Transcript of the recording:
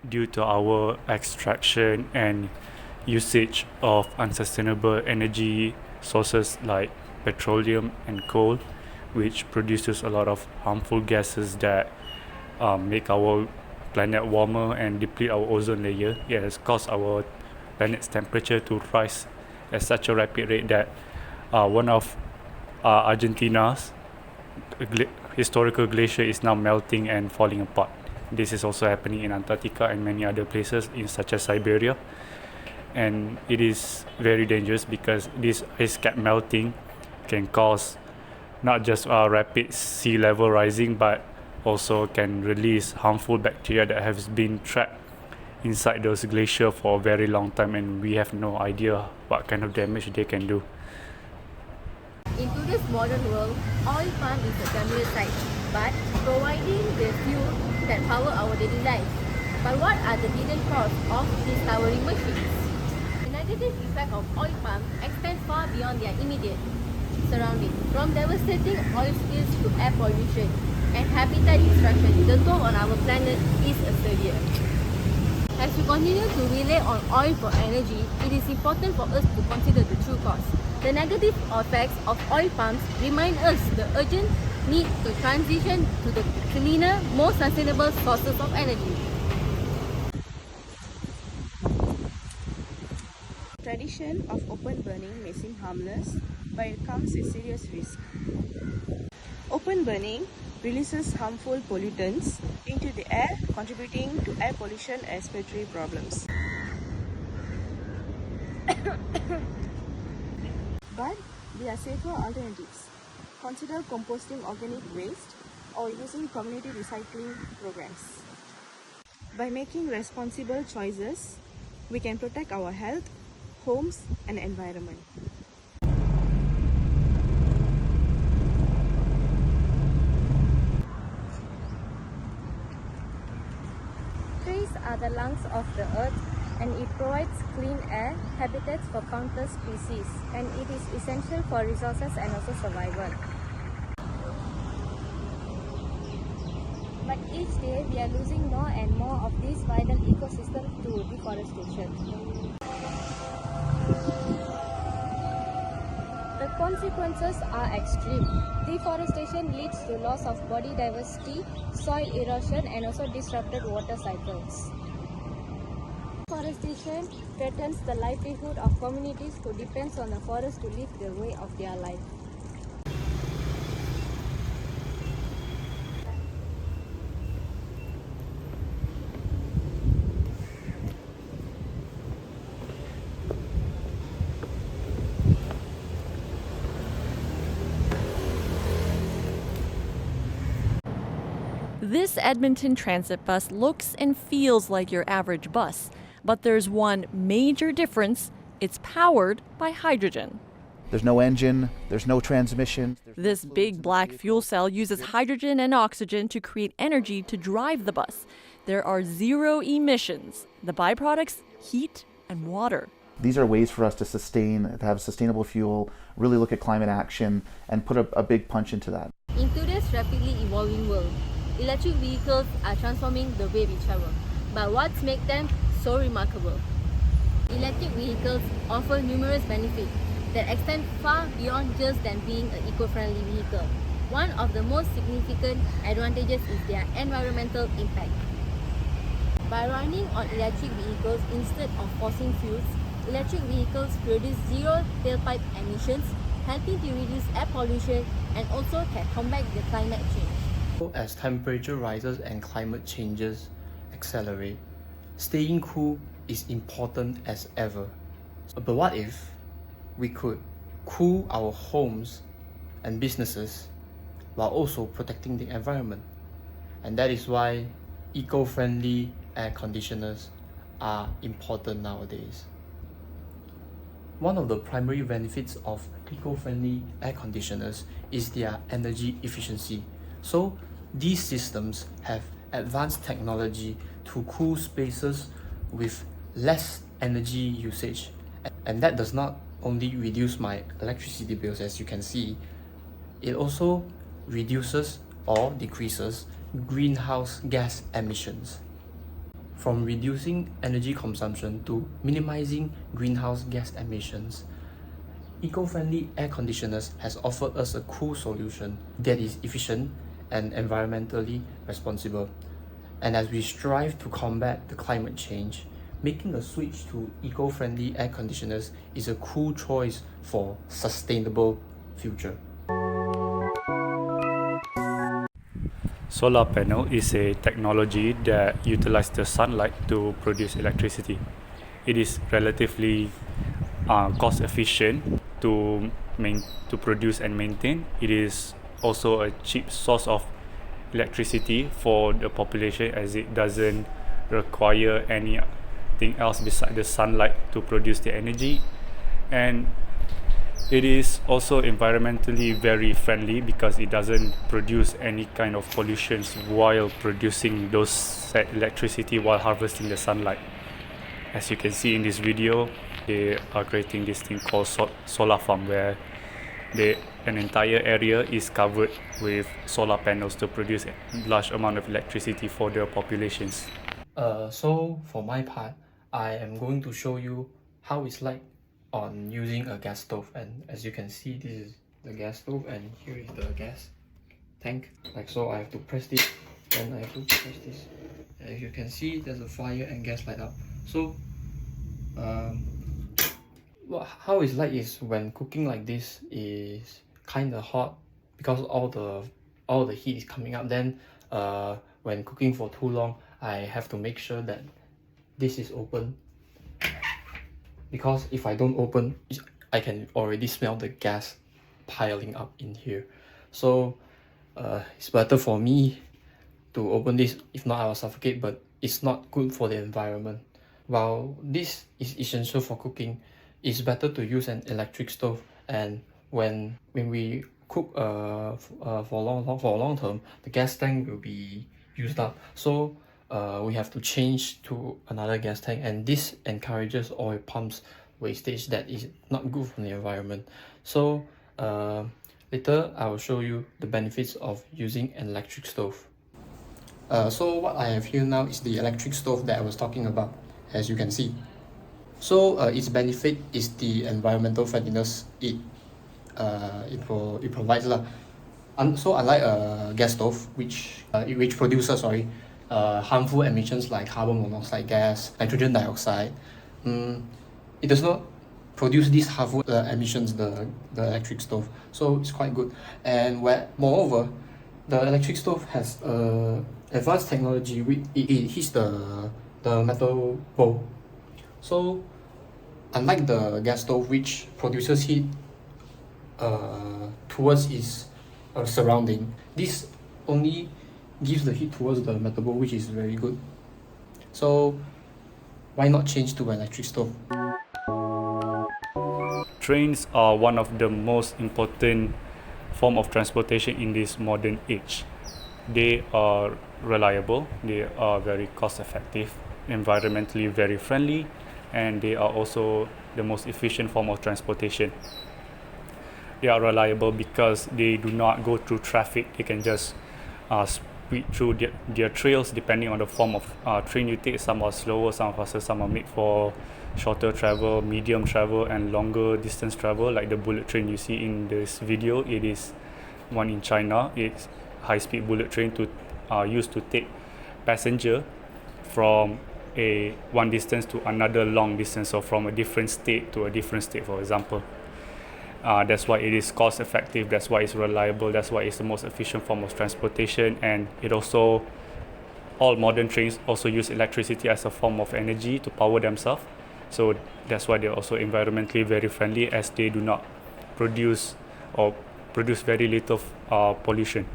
due to our extraction and usage of unsustainable energy sources like petroleum and coal, which produces a lot of harmful gases that make our planet warmer and deplete our ozone layer. It has caused our planet's temperature to rise at such a rapid rate that one of Argentina's historical glacier is now melting and falling apart. This is also happening in Antarctica and many other places, such as Siberia. And it is very dangerous because this ice cap melting can cause not just rapid sea level rising, but also can release harmful bacteria that has been trapped inside those glaciers for a very long time, and we have no idea what kind of damage they can do. In today's modern world, oil palm is a familiar sight, but providing the fuel that power our daily lives. But what are the hidden costs of these towering machines? The negative effect of oil palm extends far beyond their immediate surroundings. From devastating oil spills to air pollution and habitat destruction, the toll on our planet is severe. As we continue to rely on oil for energy, it is important for us to consider the true costs. The negative effects of oil palms remind us the urgent need to transition to the cleaner, more sustainable sources of energy. The tradition of open burning may seem harmless, but it comes with serious risk. Open burning releases harmful pollutants into the air, contributing to air pollution and respiratory problems. But there are safer alternatives. Consider composting organic waste or using community recycling programs. By making responsible choices, we can protect our health, homes, and environment. Trees are the lungs of the earth, and it provides clean air, habitats for countless species, and it is essential for resources and also survival. But each day we are losing more and more of this vital ecosystem to deforestation. The consequences are extreme. Deforestation leads to loss of body diversity, soil erosion, and also disrupted water cycles. Deforestation threatens the livelihood of communities who depend on the forest to live the way of their life. This Edmonton Transit bus looks and feels like your average bus, but there's one major difference. It's powered by hydrogen. There's no engine, there's no transmission. This big black fuel cell uses hydrogen and oxygen to create energy to drive the bus. There are zero emissions. The byproducts, heat and water. These are ways for us to have sustainable fuel, really look at climate action, and put a big punch into that. In today's rapidly evolving world, electric vehicles are transforming the way we travel. But what makes them so remarkable? Electric vehicles offer numerous benefits that extend far beyond just them being an eco-friendly vehicle. One of the most significant advantages is their environmental impact. By running on electric vehicles instead of fossil fuels, electric vehicles produce zero tailpipe emissions, helping to reduce air pollution and also can combat the climate change. As temperature rises and climate changes accelerate, staying cool is important as ever. But what if we could cool our homes and businesses while also protecting the environment? And that is why eco-friendly air conditioners are important nowadays. One of the primary benefits of eco-friendly air conditioners is their energy efficiency. So these systems have advanced technology to cool spaces with less energy usage, and that does not only reduce my electricity bills, as you can see, it also reduces or decreases greenhouse gas emissions. From reducing energy consumption to minimizing greenhouse gas emissions, eco-friendly air conditioners has offered us a cool solution that is efficient and environmentally responsible. And as we strive to combat the climate change, making a switch to eco-friendly air conditioners is a cool choice for sustainable future. Solar panel is a technology that utilizes the sunlight to produce electricity. It is relatively cost efficient to produce and maintain. It is also a cheap source of electricity for the population, as it doesn't require anything else besides the sunlight to produce the energy. And it is also environmentally very friendly because it doesn't produce any kind of pollutions while producing those said electricity while harvesting the sunlight. As you can see in this video, they are creating this thing called solar farm, where an entire area is covered with solar panels to produce a large amount of electricity for their populations. So for my part, I am going to show you how it's like on using a gas stove. And as you can see, this is the gas stove and here is the gas tank. Like so, I have to press this and I have to press this. And as you can see, there's a fire and gas light up. So how it's like is when cooking like this is kind of hot because all the heat is coming up. Then when cooking for too long, I have to make sure that this is open, because if I don't open, I can already smell the gas piling up in here. So it's better for me to open this, if not I will suffocate, but it's not good for the environment. While this is essential for cooking, it's better to use an electric stove. And when we cook for long term, the gas tank will be used up. So we have to change to another gas tank, and this encourages oil pumps wastage that is not good for the environment. So later I will show you the benefits of using an electric stove. So what I have here now is the electric stove that I was talking about, as you can see. So its benefit is the environmental friendliness it provides lah. So unlike a gas stove, which produces harmful emissions like carbon monoxide gas, nitrogen dioxide, it does not produce these harmful emissions, the electric stove. So it's quite good. And moreover, the electric stove has advanced technology. It heats the metal bowl. So unlike the gas stove, which produces heat towards its surrounding, this only gives the heat towards the metal bowl, which is very good. So why not change to an electric stove? Trains are one of the most important form of transportation in this modern age. They are reliable, they are very cost effective, environmentally very friendly, and they are also the most efficient form of transportation. They are reliable because they do not go through traffic. They can just speed through their trails depending on the form of train you take. Some are slower, some are faster, some are made for shorter travel, medium travel, and longer distance travel, like the bullet train you see in this video. It is one in China. It's high-speed bullet train used to take passenger from one distance to another long distance, or from a different state to a different state, for example. That's why it is cost effective, that's why it's reliable, that's why it's the most efficient form of transportation. And all modern trains also use electricity as a form of energy to power themselves. So that's why they're also environmentally very friendly, as they do not produce very little pollution.